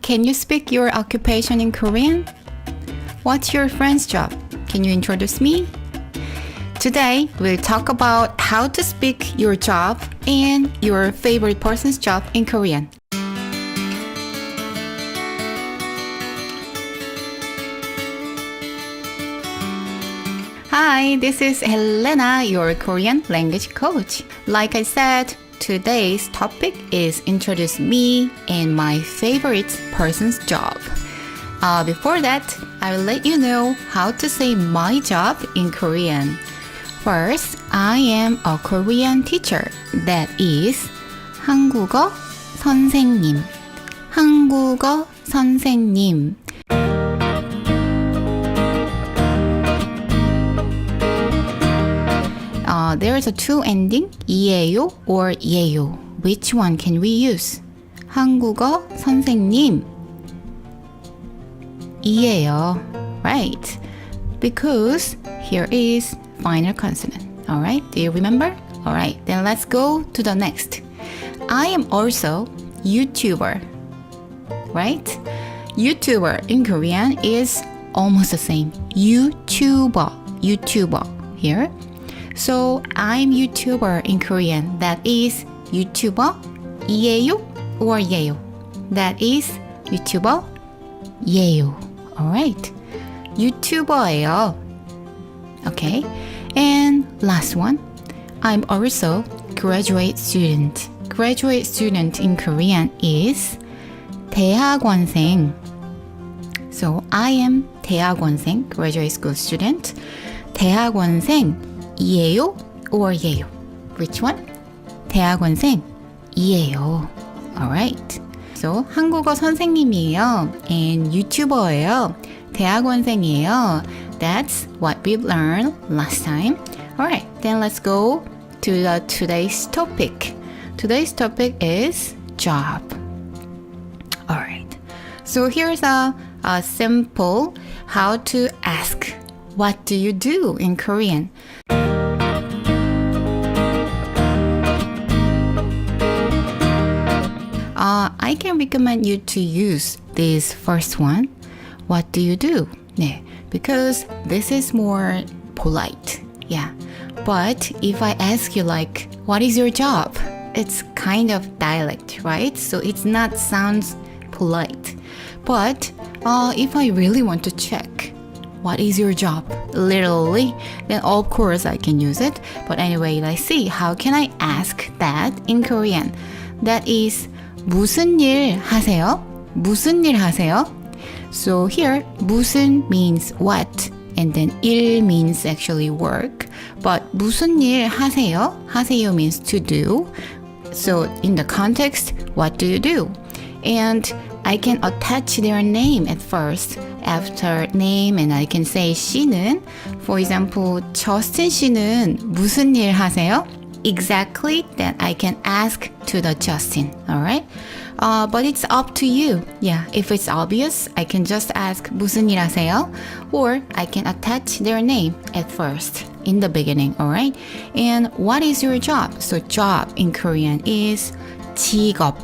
can you speak your occupation in Korean? What's your friend's job? Can you introduce me? Today, we'll talk about how to speak your job and your favorite person's job in Korean. Hi, this is Helena, your Korean language coach. Like I said, today's topic is introduce me and my favorite person's job. Before that, I will let you know how to say my job in Korean. First, I am a Korean teacher. That is 한국어 선생님. 한국어 선생님. There is a two ending, 이에요 or 예요. Which one can we use? 한국어 선생님. 이에요. Right. Because here is final consonant. Alright, do you remember? Alright, then let's go to the next. I am also YouTuber. Right? YouTuber in Korean is almost the same. YouTuber. Here. So I'm YouTuber in Korean. That is YouTuber. 이에요 or 예요. That is YouTuber. 예요. Alright. YouTuber예요. Okay. And last one. I'm also graduate student. Graduate student in Korean is 대학원생. So I am 대학원생, graduate school student. 대학원생 이에요 or 예요? Which one? 대학원생 이에요. Alright. So 한국어 선생님이에요 and YouTuber예요. 대학원생이에요. That's what we learned last time. Alright, then let's go to today's topic. Today's topic is job. Alright. So here's a simple how to ask what do you do in Korean. I can recommend you to use this first one. What do you do? 네, because this is more polite. Yeah. But if I ask you like, what is your job? It's kind of dialect, right? So it's not sounds polite. But if I really want to check, what is your job? Literally, then of course I can use it. But anyway, let's see. How can I ask that in Korean? That is 무슨 일 하세요? 무슨 일 하세요? So here, 무슨 means what, and then 일 means actually work. But 무슨 일 하세요? 하세요 means to do. So in the context, what do you do? And I can attach their name at first after name, and I can say 씨는. For example, Justin 씨는 무슨 일 하세요? Exactly, then I can ask to the Justin, alright? But it's up to you. Yeah, if it's obvious, I can just ask 무슨 일 하세요? Or I can attach their name at first, in the beginning, alright? And what is your job? So job in Korean is 직업.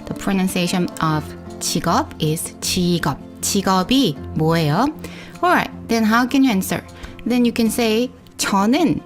The pronunciation of 직업 is 직업. 직업이 뭐예요? Alright, then how can you answer? Then you can say 저는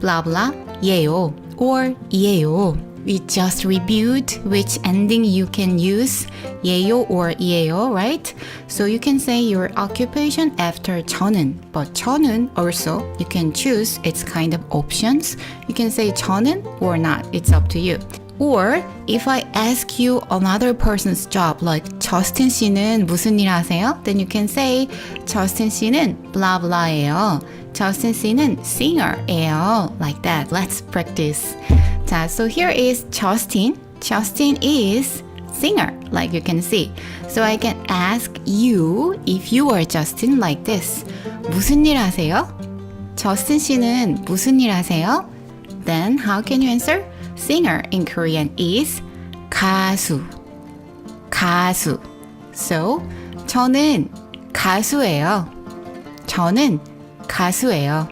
blah blah 예요 or 이에요. We just reviewed which ending you can use, 예요 or 이에요, right? So you can say your occupation after 저는, but 저는 also you can choose its kind of options. You can say 저는 or not, it's up to you. Or if I ask you another person's job, like Justin 씨는 무슨 일 하세요? Then you can say Justin 씨는 blah blah예요. Justin 씨는 singer예요. Like that. Let's practice. 자, so here is Justin. Justin is singer, like you can see. So I can ask you, if you are Justin, like this. 무슨 일 하세요? Justin 씨는 무슨 일 하세요? Then how can you answer? Singer in Korean is 가수. So 저는 가수예요. 저는 가수예요.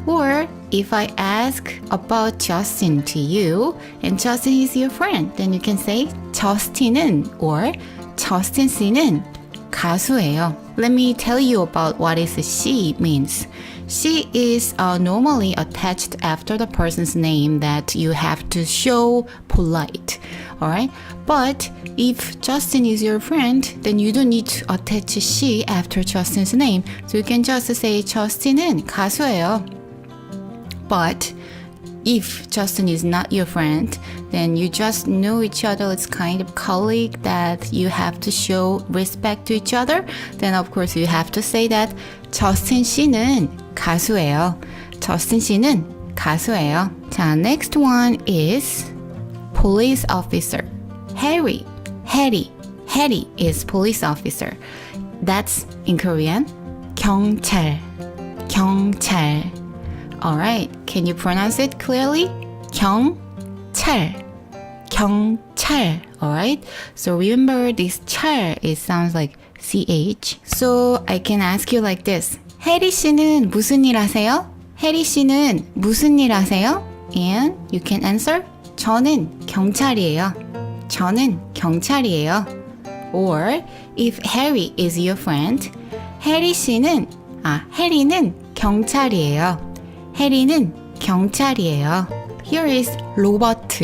Or if I ask about Justin to you and Justin is your friend, then you can say 저스틴은 or 저스틴 씨는 가수예요. Let me tell you about what is she means. She is normally attached after the person's name that you have to show polite. Alright? But if Justin is your friend, then you don't need to attach she after Justin's name. So you can just say Justin은 가수예요. But if Justin is not your friend, then you just know each other. It's kind of colleague that you have to show respect to each other. Then of course you have to say that Justin 씨는 가수예요. Justin 씨는 가수예요. 자, next one is police officer. Harry is police officer. That's in Korean. 경찰. Alright, can you pronounce it clearly? 경찰. Alright, so remember this 찰, it sounds like CH. So I can ask you like this. 해리 씨는 무슨 일 하세요? 해리 씨는 무슨 일 하세요? And you can answer. 저는 경찰이에요. Or if Harry is your friend, 해리는 경찰이에요. Here is Robert,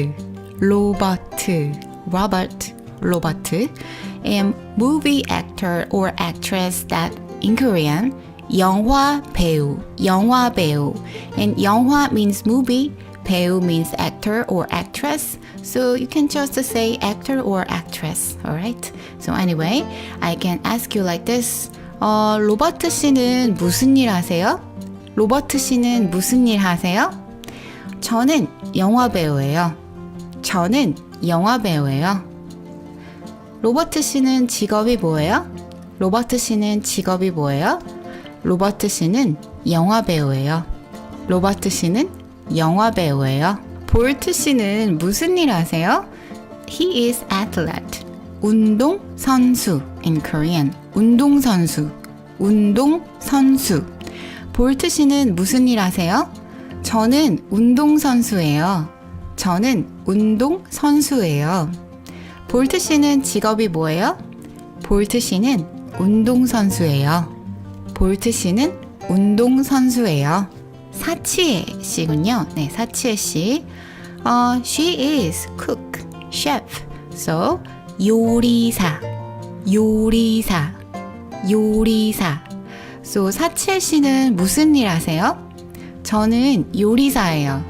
and movie actor or actress that in Korean, 영화 배우. And 영화 means movie, 배우 means actor or actress. So you can just say actor or actress, alright? So anyway, I can ask you like this. 로버트 씨는 무슨 일 하세요? 저는 영화 배우예요. 로버트 씨는 직업이 뭐예요? 로버트 씨는 영화 배우예요. 볼트 씨는 무슨 일 하세요? He is athlete. 운동선수 in Korean. 운동선수. 볼트 씨는 무슨 일 하세요? 저는 운동선수예요. 볼트 씨는 직업이 뭐예요? 볼트 씨는 운동선수예요. 사치에 씨군요. 네, 사치에 씨. She is cook, chef. So, 요리사. So, 사치에 씨는 무슨 일 하세요? 저는 요리사예요.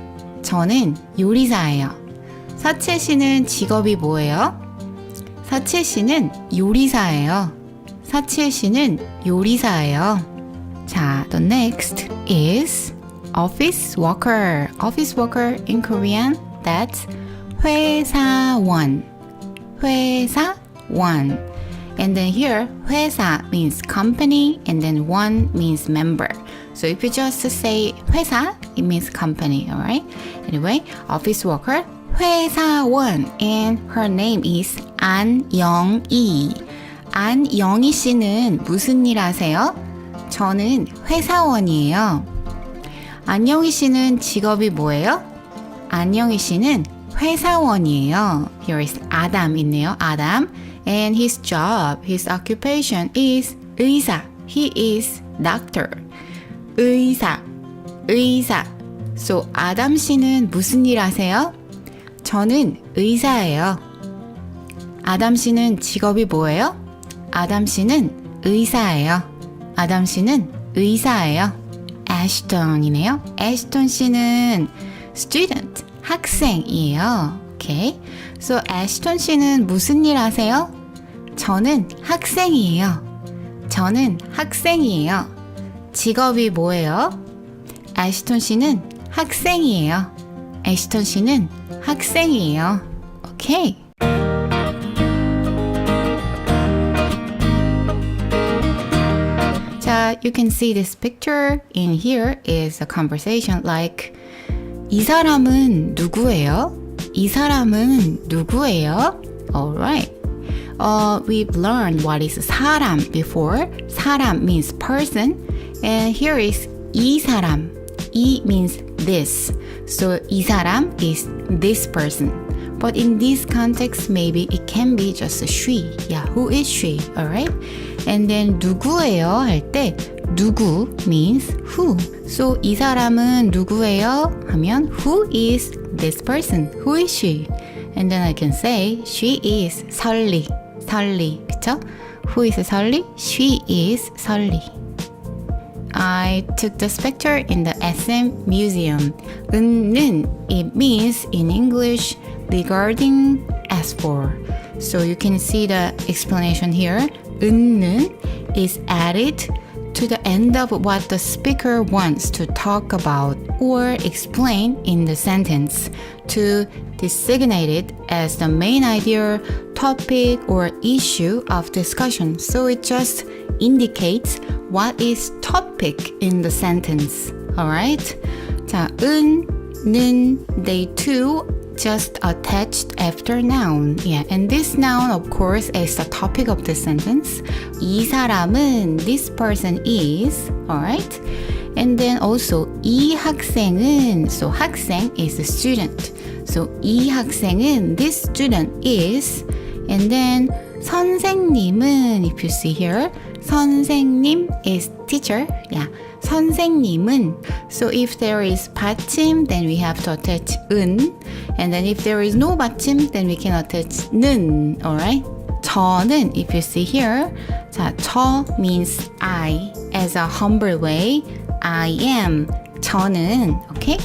사치에 씨는 직업이 뭐예요? 사치에 씨는 요리사예요. 자, the next is office worker. Office worker in Korean, that's 회사원. And then here, 회사 means company, and then 원 means member. So if you just say 회사, it means company, alright? Anyway, office worker, 회사원, and her name is 안영희. 안영희 씨는 무슨 일 하세요? 저는 회사원이에요. 안영희 씨는 직업이 뭐예요? 안영희 씨는 회사원이에요. Here is 아담 있네요. 아담. And his job, his occupation is 의사. He is doctor. 의사. So 아담 씨는 무슨 일 하세요? 저는 의사예요. 아담 씨는 직업이 뭐예요? 아담 씨는 의사예요. 애쉬턴이네요. 애쉬턴 씨는 student, 학생이에요. 오케이. So 애쉬턴 씨는 무슨 일 하세요? 저는 학생이에요. 직업이 뭐예요? 애쉬턴 씨는 학생이에요. 오케이. 자, you can see this picture. In here is a conversation like 이 사람은 누구예요? Alright. We've learned what is 사람 before. 사람 means person. And here is 이 사람. 이 means this. So 이 사람 is this person. But in this context, maybe it can be just a she. Yeah, who is she? Alright? And then 누구예요? 할 때 누구 means who. So 이 사람은 누구예요? 하면 who is this person? Who is she? And then I can say she is 설리. 설리. 그쵸? Who is 설리? She is 설리. I took this picture in the SM Museum. 은는, it means in English regarding, as for. So you can see the explanation here. 은는 is added to the end of what the speaker wants to talk about or explain in the sentence to designate it as the main idea, topic, or issue of discussion. So it just indicates what is topic in the sentence. Alright? 자, 은, 는, they too just attached after noun. Yeah, and this noun, of course, is the topic of the sentence. 이 사람은, this person is, alright? And then also, 이 학생은, so 학생 is a student. So 이 학생은, this student is, and then 선생님은, if you see here, 선생님 is teacher. Yeah, 선생님은. So if there is 받침, then we have to attach 은. And then if there is no 받침, then we can attach 는. Alright? 저는, if you see here, 자, 저 means I. As a humble way, I am. 저는, okay?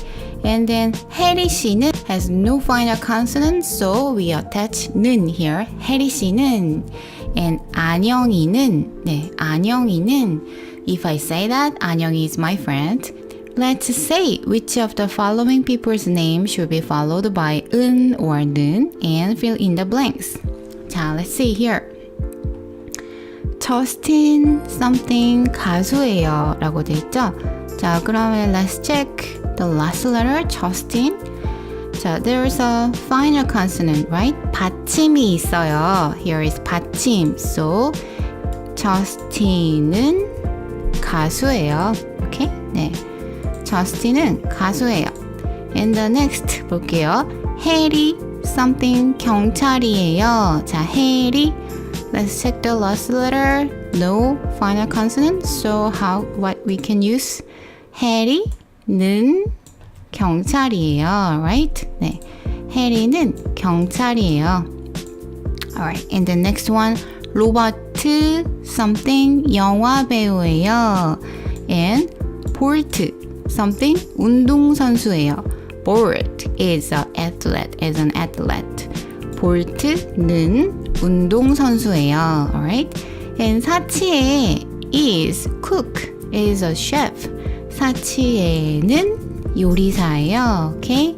And then 혜리 씨는 has no final consonant, so we attach 는 here. 혜리 씨는. And 안영이는, 네, 안영이는, if I say that, 안영이 is my friend. Let's say which of the following people's name should be followed by 은 or 는 and fill in the blanks. 자, let's see here. Justin something 가수예요 라고 돼 있죠? 자, 그러면 let's check the last letter, Justin. 자, there's a final consonant, right? 받침이 있어요. Here is 받침. So, Justin은 가수예요. Okay? 네. Justin은 가수예요. And the next 볼게요. 해리 something 경찰이에요. 자, 해리. Let's check the last letter. No final consonant. So, what we can use? 해리는 경찰이에요. Right? 네. 해리는 경찰이에요. Alright. And the next one, 로버트 something 영화 배우예요. And 볼트 something 운동선수예요. Bolt is an athlete. 볼트는 운동선수예요. Alright? And 사치에 is cook, is a chef. 사치에는 요리사예요. Okay?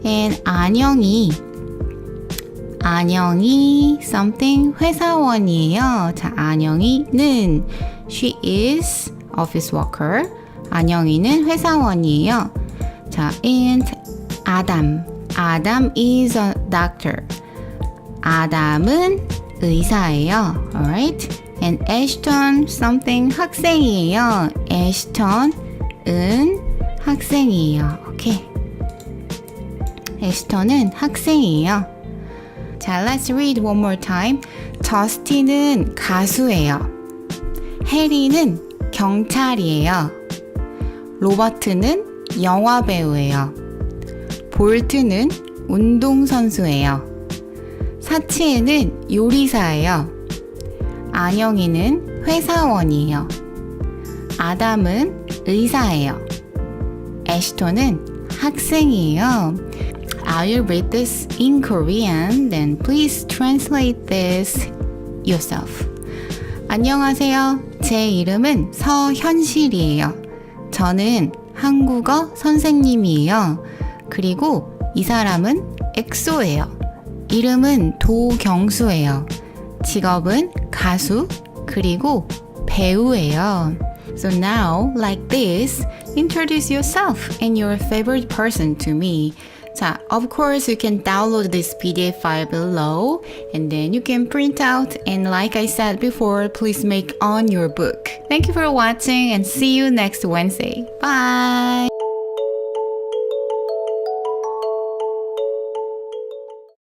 And 안영이 something 회사원이에요. 자, 안영이는 she is office worker. 안영이는 회사원이에요. 자, and Adam is a doctor. 아담은 의사예요. Alright? And Ashton something 학생이에요. Ashton은 학생이에요. 오케이. 애스턴은 학생이에요. 자, let's read one more time. 저스틴은 가수예요. 해리는 경찰이에요. 로버트는 영화 배우예요. 볼트는 운동선수예요. 사치에는 요리사예요. 안영이는 회사원이에요. 아담은 의사예요. 애시톤은 학생이에요. I will read this in Korean, then please translate this yourself. 안녕하세요. 제 이름은 서현실이에요. 저는 한국어 선생님이에요. 그리고 이 사람은 엑소예요. 이름은 도경수예요. 직업은 가수, 그리고 배우예요. So now, like this, introduce yourself and your favorite person to me. 자, of course, you can download this PDF file below and then you can print out, and like I said before, please make on your book. Thank you for watching and see you next Wednesday. Bye!